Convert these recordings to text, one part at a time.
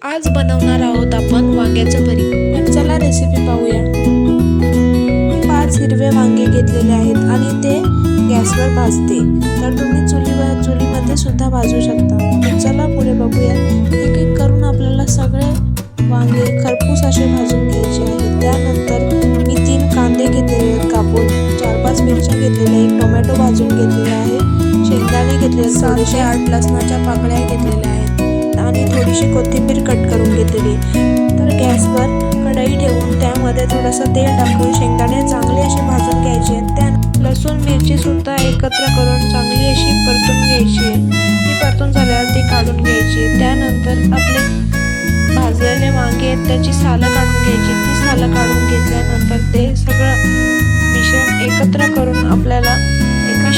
आज बनवणार आहोत आपण वांग्याचं भरीत। तर चला रेसिपी पाहूया। मी 5 हिरवे वांगे घेतलेले आहेत आणि ते गॅसवर भाजते। तर तुम्ही चुलीमध्ये सुद्धा भाजू शकता। तर चला पुढे बघूया। एक एक करून आपल्याला सगळे वांगे खरपूस असे भाजून घ्यायचे आहेत। त्यानंतर मी 3 कांदे घेतलेले आहेत कापून, 4-5 मिरच्या घेतलेल्या, एक टोमॅटो भाजून घेतलेला आहे, शेंगदाणे घेतलेले, 7 ते 8 लसणाच्या पाकळ्या घेतलेल्या आहेत आणि थोडीशी कोथिंबीर कट करून घेतलेली। तर गॅसवर कढई ठेवून त्यामध्ये थोडंसं तेल टाकून शेंगदाणे चांगले असे भाजून घ्यायचे। त्या लसूण मिरची सुद्धा एकत्र करून चांगली अशी परतून घ्यायची। ती परतून झाल्यावर ती काढून घ्यायची। त्यानंतर आपले भाजलेले वांगे आहेत त्याची सालं काढून घ्यायची। ती सालं काढून घेतल्यानंतर ते सगळं मिश्रण एकत्र करून आपल्याला एका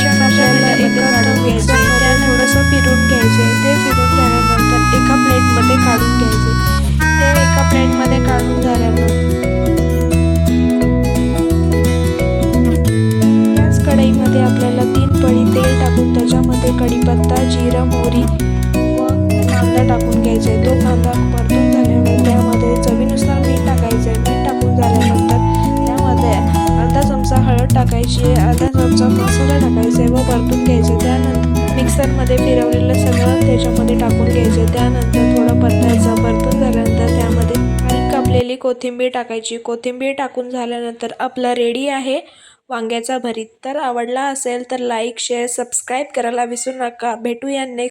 थोडंसं फिरून घ्यायचे। ते फिरून झाल्यानंतर एका प्लेटमध्ये काढून घ्यायचे। ते एका प्लेटमध्ये काढून झाल्यानंतर याच कढईमध्ये आपल्याला 3 पळी तेल टाकून त्याच्यामध्ये कढीपत्ता, जिरं, मोहरी व कांदा टाकून घ्यायचे। तो कांदा परतून झाल्यावर त्यामध्ये चवीनुसार मीठ टाकायचे। मीठ टाकून झाल्यानंतर त्यामध्ये अर्धा चमचा हळद टाकायची, अर्धा चमचा मसाला टाकायचे व परतून घ्यायचे। त्यानंतर मिक्सरमध्ये फिरवलेलं सगळं त्याच्यामध्ये टाकून घ्यायचे। त्यानंतर थोडं परतायचं। परतून झाल्यानंतर त्यामध्ये बारीक कापलेली कोथिंबीर टाकायची। कोथिंबीर टाकून झाल्यानंतर आपला रेडी आहे वांग्याचा भरीत। तर आवडला असेल तर लाईक, शेअर, सबस्क्राईब करायला विसरू नका। भेटूया नेक्स्ट